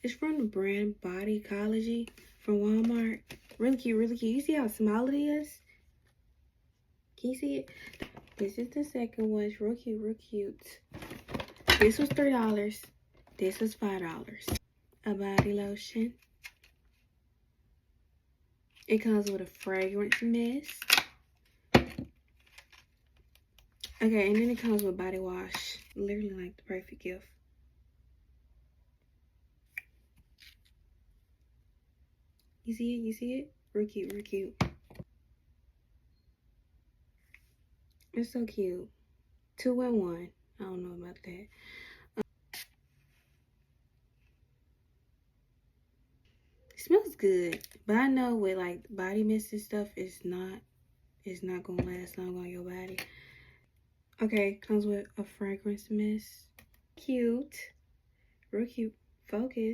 It's from the brand Bodycology from Walmart. Really cute, really cute. You see how small it is? Can you see it? This is the second one. It's real cute, real cute. This was $3. This was $5. A body lotion. It comes with a fragrance mist. Okay, and then it comes with body wash. Literally like the perfect gift. You see it? You see it? Real cute, real cute. It's so cute. 2 in 1. I don't know about that. It smells good. But I know with like body mist and stuff, it's not gonna last long on your body. Okay, comes with a fragrance mist. Cute. Real cute. Focus.